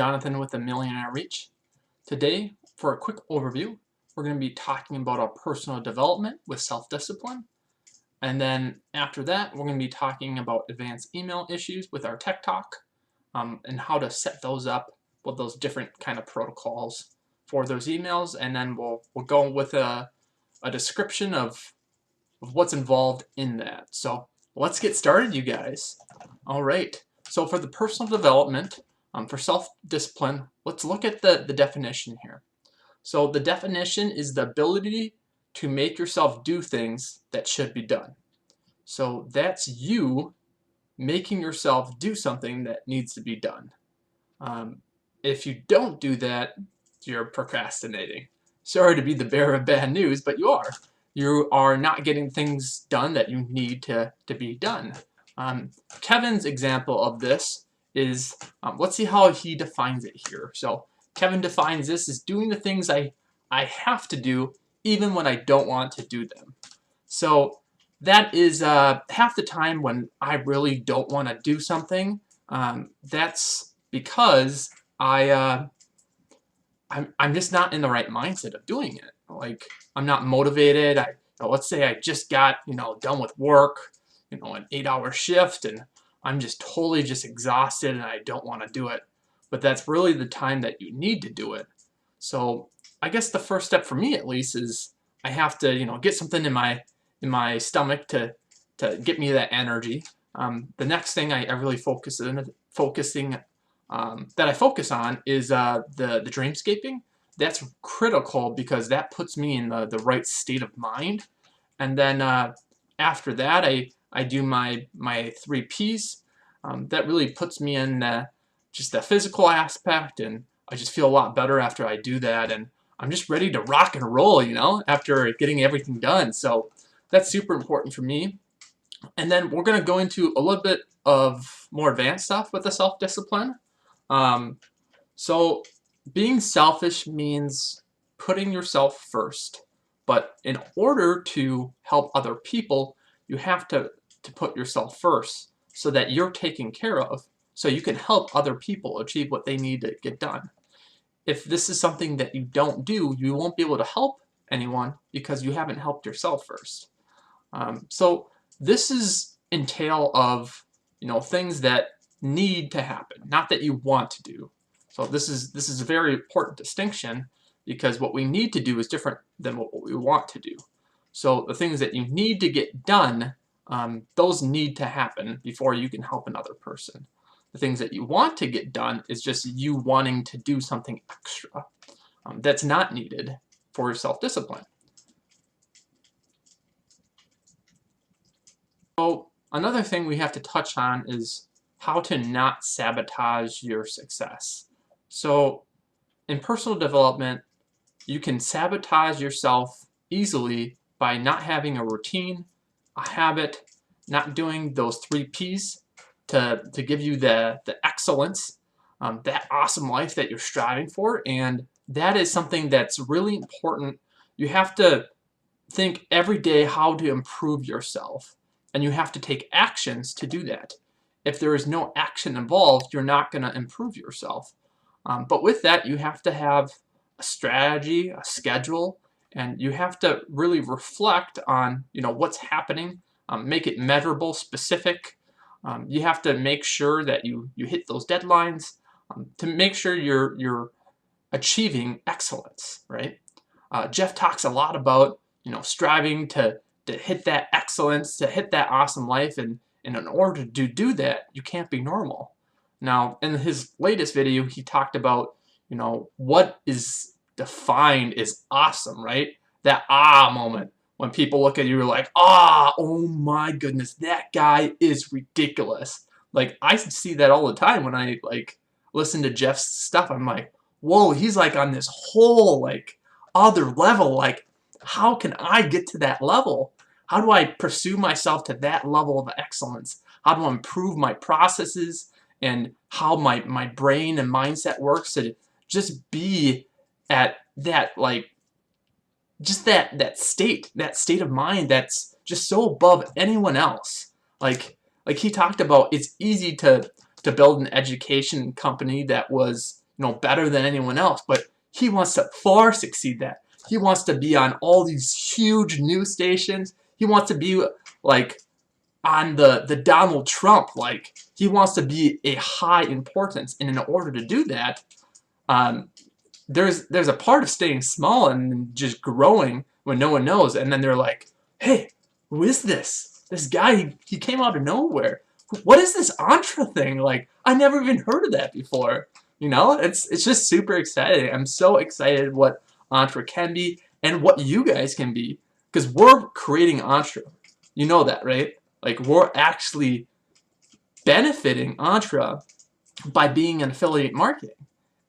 Jonathan with the Millionaire Reach. Today, for a quick overview, we're going to be talking about our personal development with self-discipline. And then after that, we're going to be talking about advanced email issues with our Tech Talk and how to set those up with those different kind of protocols for those emails. And then we'll go with a description of what's involved in that. So let's get started, you guys. All right. So for the personal development, for self-discipline, let's look at the definition here. So the definition is the ability to make yourself do things that should be done. So that's you making yourself do something that needs to be done. If you don't do that, you're procrastinating. Sorry to be the bearer of bad news, but you are. You are not getting things done that you need to be done. Kevin's example of this is, let's see how he defines it here. So Kevin defines this as doing the things I have to do even when I don't want to do them. So that is half the time when I really don't want to do something. That's because I'm just not in the right mindset of doing it. Like, I'm not motivated. Let's say I just got done with work, an 8-hour shift, and I'm just totally exhausted and I don't want to do it. But that's really the time that you need to do it. So I guess the first step for me, at least, is I have to get something in my stomach to get me that energy. The next thing I really focus on is the dreamscaping. That's critical because that puts me in the right state of mind. And then after that, I do my 3 Ps. That really puts me in just the physical aspect, and I just feel a lot better after I do that, and I'm just ready to rock and roll, after getting everything done. So that's super important for me. And then we're going to go into a little bit of more advanced stuff with the self-discipline. So being selfish means putting yourself first, but in order to help other people, you have to put yourself first so that you're taken care of, so you can help other people achieve what they need to get done. If this is something that you don't do, you won't be able to help anyone because you haven't helped yourself first. So this is entail of things that need to happen, not that you want to do. So this is a very important distinction, because what we need to do is different than what we want to do. So the things that you need to get done, those need to happen before you can help another person. The things that you want to get done is just you wanting to do something extra that's not needed for your self-discipline. So another thing we have to touch on is how to not sabotage your success. So in personal development, you can sabotage yourself easily by not having a routine, a habit, not doing those 3 Ps to give you the excellence, that awesome life that you're striving for. And that is something that's really important. You have to think every day how to improve yourself, and you have to take actions to do that. If there is no action involved, you're not going to improve yourself. But with that, you have to have a strategy, a schedule, and you have to really reflect on what's happening, make it measurable, specific. You have to make sure that you hit those deadlines to make sure you're achieving excellence, right? Jeff talks a lot about striving to hit that excellence, to hit that awesome life, and in order to do that, you can't be normal. Now, in his latest video, he talked about what is defined as awesome, right? That moment when people look at you, you're like, oh my goodness, that guy is ridiculous. Like, I see that all the time when I listen to Jeff's stuff. I'm like, whoa, he's on this whole other level. Like, how can I get to that level? How do I pursue myself to that level of excellence? How do I improve my processes and how my brain and mindset works to just be at that just that state of mind that's just so above anyone else. Like he talked about, it's easy to build an education company that was better than anyone else, but he wants to far succeed that. He wants to be on all these huge news stations. He wants to be like on the Donald Trump. Like, he wants to be a high importance, and in order to do that, there's a part of staying small and just growing when no one knows, and then they're like, hey, who is this? This guy, he came out of nowhere. What is this Entre thing? Like, I never even heard of that before. It's just super exciting. I'm so excited what Entre can be and what you guys can be, because we're creating Entre. You know that, right? Like, we're actually benefiting Entre by being in affiliate marketing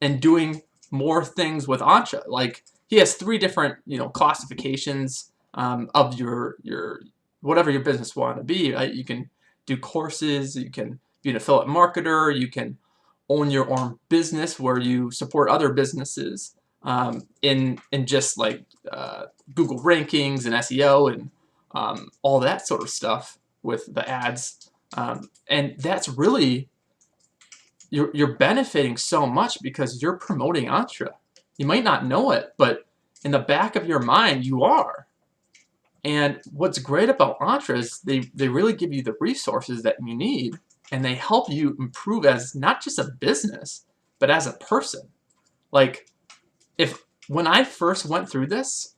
and doing more things with Entre. Like, he has 3 different, classifications of your whatever your business want to be. Right? You can do courses, you can be an affiliate marketer, you can own your own business where you support other businesses in just like Google rankings and SEO and all that sort of stuff with the ads. And that's really, you're benefiting so much because you're promoting Entre. You might not know it, but in the back of your mind, you are. And what's great about Entre is they really give you the resources that you need, and they help you improve as not just a business, but as a person. Like, when I first went through this,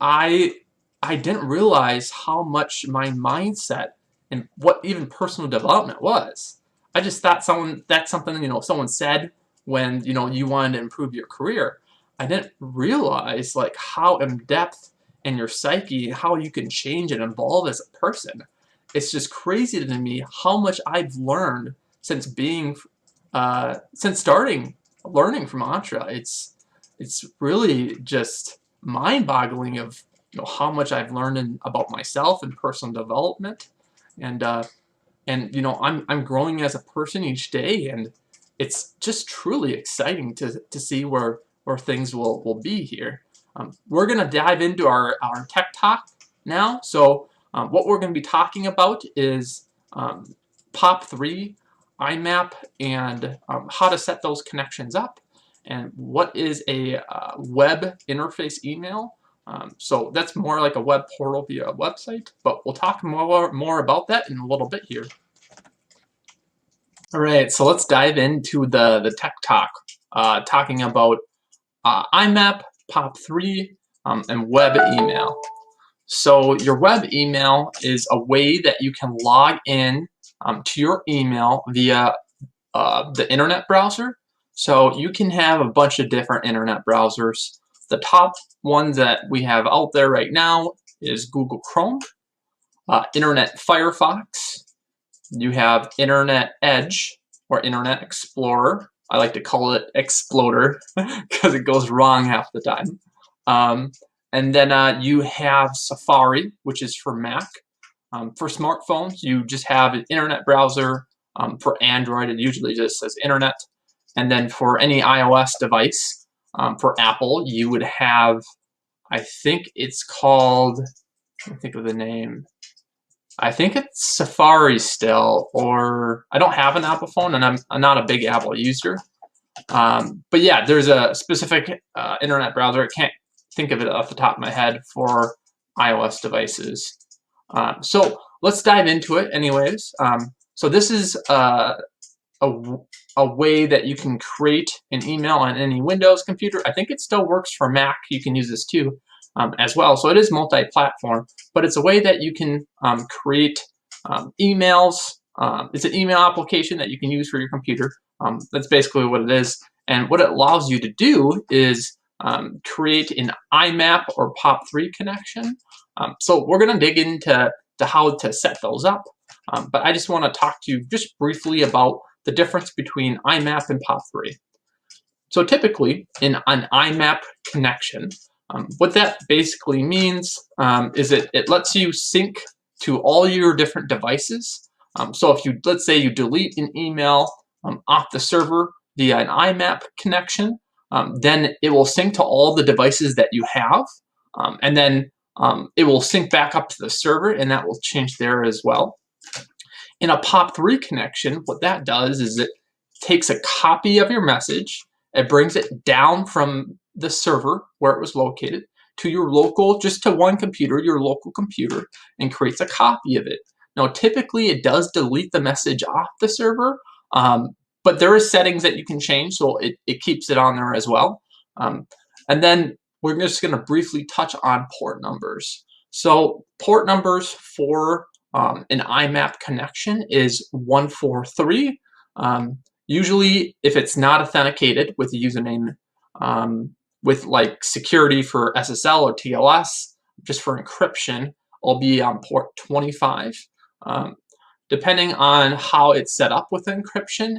I didn't realize how much my mindset and what even personal development was. I just thought that's something someone said when you wanted to improve your career. I didn't realize like how in depth in your psyche, how you can change and evolve as a person. It's just crazy to me how much I've learned since starting learning from Entre. It's really just mind-boggling of how much I've learned about myself and personal development, and I'm growing as a person each day, and it's just truly exciting to see where things will be here. We're gonna dive into our tech talk now. So what we're going to be talking about is POP3, IMAP, and how to set those connections up, and what is a web interface email. So that's more like a web portal via a website, but we'll talk more about that in a little bit here. All right, so let's dive into the tech talk, talking about IMAP, POP3, and web email. So your web email is a way that you can log in to your email via the internet browser. So you can have a bunch of different internet browsers. The top ones that we have out there right now is Google Chrome, Internet Firefox. You have Internet Edge or Internet Explorer. I like to call it Exploder because it goes wrong half the time. And then you have Safari, which is for Mac. For smartphones, you just have an internet browser. For Android, it usually just says internet. And then for any iOS device, for Apple, you would have, I think it's called, let me think of the name. I think it's Safari still, or I don't have an Apple phone, and I'm not a big Apple user. But yeah, there's a specific internet browser. I can't think of it off the top of my head for iOS devices. So let's dive into it anyways. So this is a way that you can create an email on any Windows computer. I think it still works for Mac. You can use this too as well. So it is multi-platform, but it's a way that you can create emails. It's an email application that you can use for your computer. That's basically what it is. And what it allows you to do is create an IMAP or POP3 connection. So we're going to dig into how to set those up. But I just want to talk to you just briefly about the difference between IMAP and POP3. So typically, in an IMAP connection, what that basically means is it lets you sync to all your different devices. So if let's say you delete an email off the server via an IMAP connection, then it will sync to all the devices that you have, and then it will sync back up to the server, and that will change there as well. In a POP3 connection, what that does is it takes a copy of your message It brings it down from the server where it was located to your local, just to one computer, your local computer, and creates a copy of it. Now, typically it does delete the message off the server, but there is settings that you can change, so it keeps it on there as well. And then we're just going to briefly touch on port numbers. So port numbers for an IMAP connection is 143. Usually, if it's not authenticated with a username, with like security for SSL or TLS, just for encryption, I'll be on port 25. Depending on how it's set up with encryption,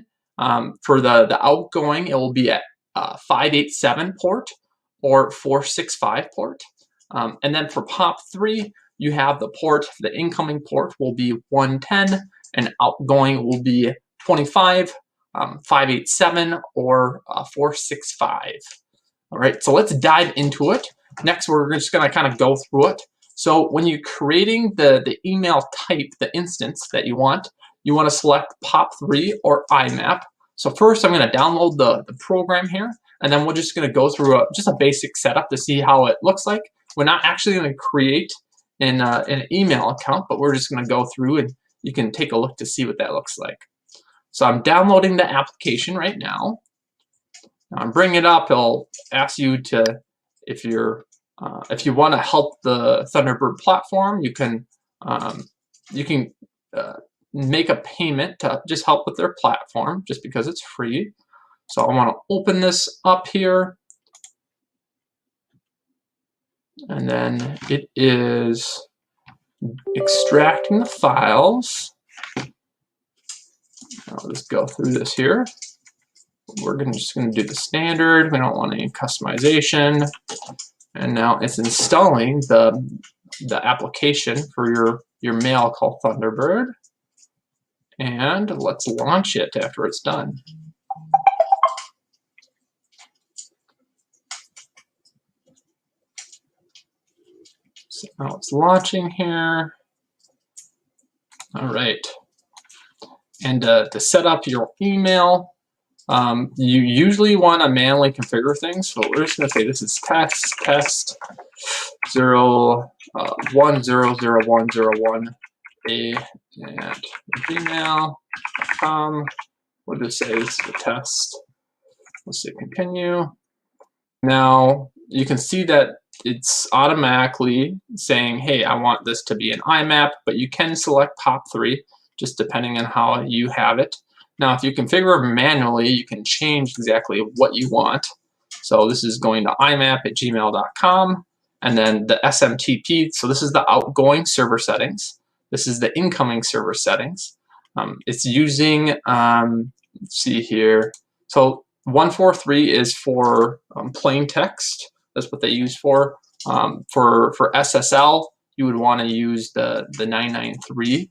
for the outgoing, it will be at 587 port or 465 port. And then for POP3, you have the port, the incoming port will be 110, and outgoing will be 25, 587, or 465. All right, so let's dive into it. Next, we're just going to kind of go through it. So when you're creating the email type, the instance that you want to select POP3 or IMAP. So first, I'm going to download the program here, and then we're just going to go through just a basic setup to see how it looks like. We're not actually going to create an email account, but we're just going to go through and you can take a look to see what that looks like. So I'm downloading the application right now. Now I'm bringing it up. It'll ask you to, if you want to help the Thunderbird platform, you can make a payment to just help with their platform, just because it's free. So I want to open this up here, and then it is extracting the files. I'll just go through this here. We're just going to do the standard. We don't want any customization. And now it's installing the application for your mail called Thunderbird. And let's launch it after it's done. So now it's launching here. All right. And to set up your email, you usually want to manually configure things. So we're just going to say this is test 1000101 and gmail.com. We'll just say this is a test. Let's say continue. Now you can see that it's automatically saying, hey, I want this to be an IMAP, but you can select POP3 just depending on how you have it. Now, if you configure manually, you can change exactly what you want. So this is going to imap@gmail.com, and then the SMTP. So this is the outgoing server settings. This is the incoming server settings. It's using, let's see here. So 143 is for plain text. That's what they use for. For SSL, you would want to use the 993.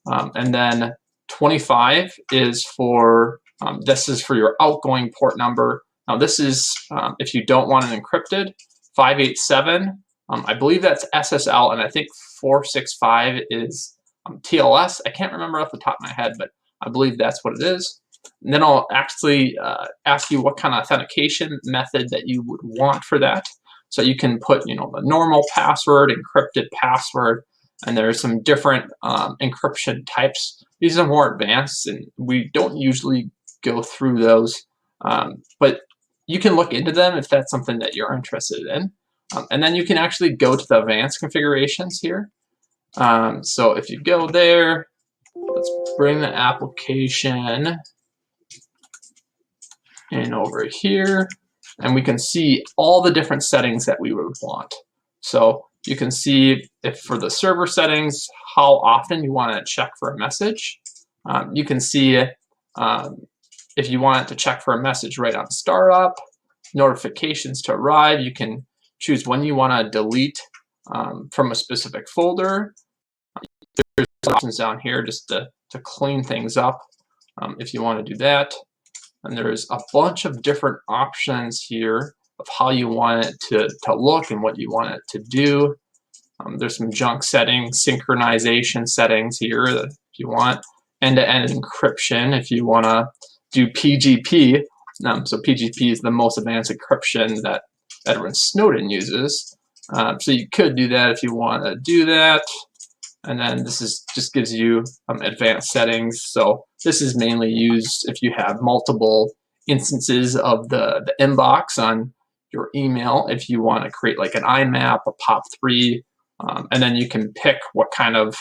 And then 25 is for, this is for your outgoing port number. Now this is, if you don't want it encrypted, 587, I believe that's SSL, and I think 465 is TLS. I can't remember off the top of my head, but I believe that's what it is. And then I'll actually ask you what kind of authentication method that you would want for that. So you can put, the normal password, encrypted password, and there's some different encryption types. These are more advanced, and we don't usually go through those, but you can look into them if that's something that you're interested in. And then you can actually go to the advanced configurations here. So if you go there, let's bring the application in over here, and we can see all the different settings that we would want. So you can see if for the server settings, how often you want to check for a message. You can see if you want it to check for a message right on startup, notifications to arrive. You can choose when you want to delete from a specific folder. There's options down here just to clean things up if you want to do that. And there's a bunch of different options here of how you want it to look and what you want it to do. There's some junk settings, synchronization settings here if you want, end-to-end encryption if you want to do PGP. So PGP is the most advanced encryption that Edward Snowden uses. So you could do that if you want to do that. And then this is just gives you advanced settings. So this is mainly used if you have multiple instances of the inbox on your email. If you want to create like an IMAP, a POP3, and then you can pick what kind of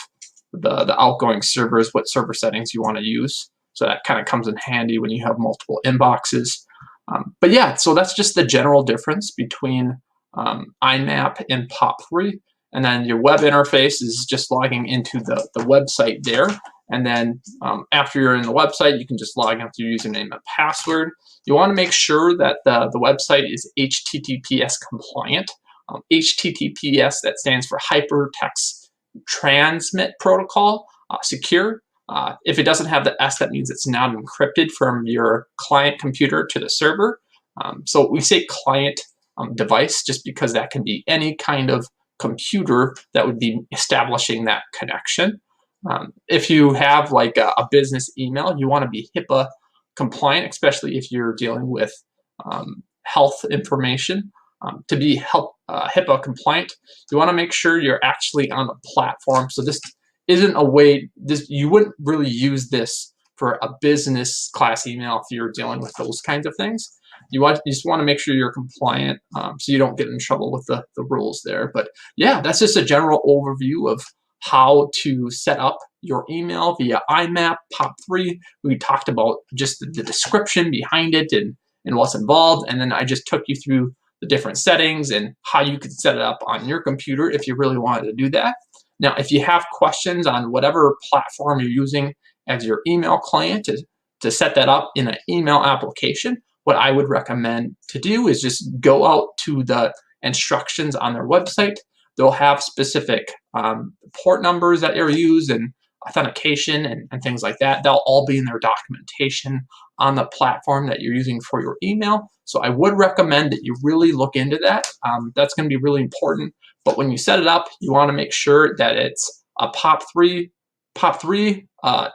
the outgoing servers, what server settings you want to use. So that kind of comes in handy when you have multiple inboxes. But yeah, so that's just the general difference between IMAP and POP3. And then your web interface is just logging into the website there. And then after you're in the website, you can just log in with your username and password. You want to make sure that the website is HTTPS compliant. HTTPS, that stands for Hypertext Transmit Protocol, secure. If it doesn't have the S, that means it's not encrypted from your client computer to the server. So we say client device just because that can be any kind of computer that would be establishing that connection. If you have like a business email, you want to be HIPAA compliant, especially if you're dealing with health information. To be HIPAA compliant, you want to make sure you're actually on the platform. So this isn't a way, you wouldn't really use this for a business class email if you're dealing with those kinds of things. You just want to make sure you're compliant so you don't get in trouble with the rules there. But yeah, that's just a general overview of how to set up your email via IMAP, POP3. We talked about just the description behind it and what's involved. And then I just took you through the different settings and how you could set it up on your computer if you really wanted to do that. Now, if you have questions on whatever platform you're using as your email client to set that up in an email application, what I would recommend to do is just go out to the instructions on their website. They'll have specific port numbers that are used and authentication and things like that. They'll all be in their documentation on the platform that you're using for your email. So I would recommend that you really look into that. That's going to be really important. But when you set it up, you want to make sure that it's a POP3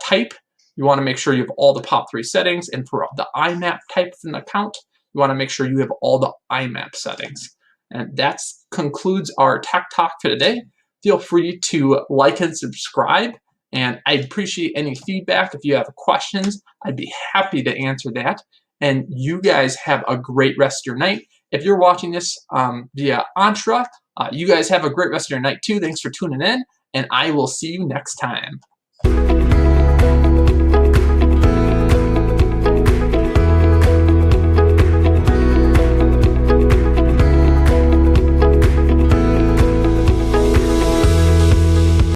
type. You want to make sure you have all the POP3 settings, and for the IMAP type of an account, you want to make sure you have all the IMAP settings. And that concludes our Tech Talk for today. Feel free to like and subscribe, and I appreciate any feedback. If you have questions, I'd be happy to answer that. And you guys have a great rest of your night. If you're watching this via Entra, you guys have a great rest of your night too. Thanks for tuning in, and I will see you next time.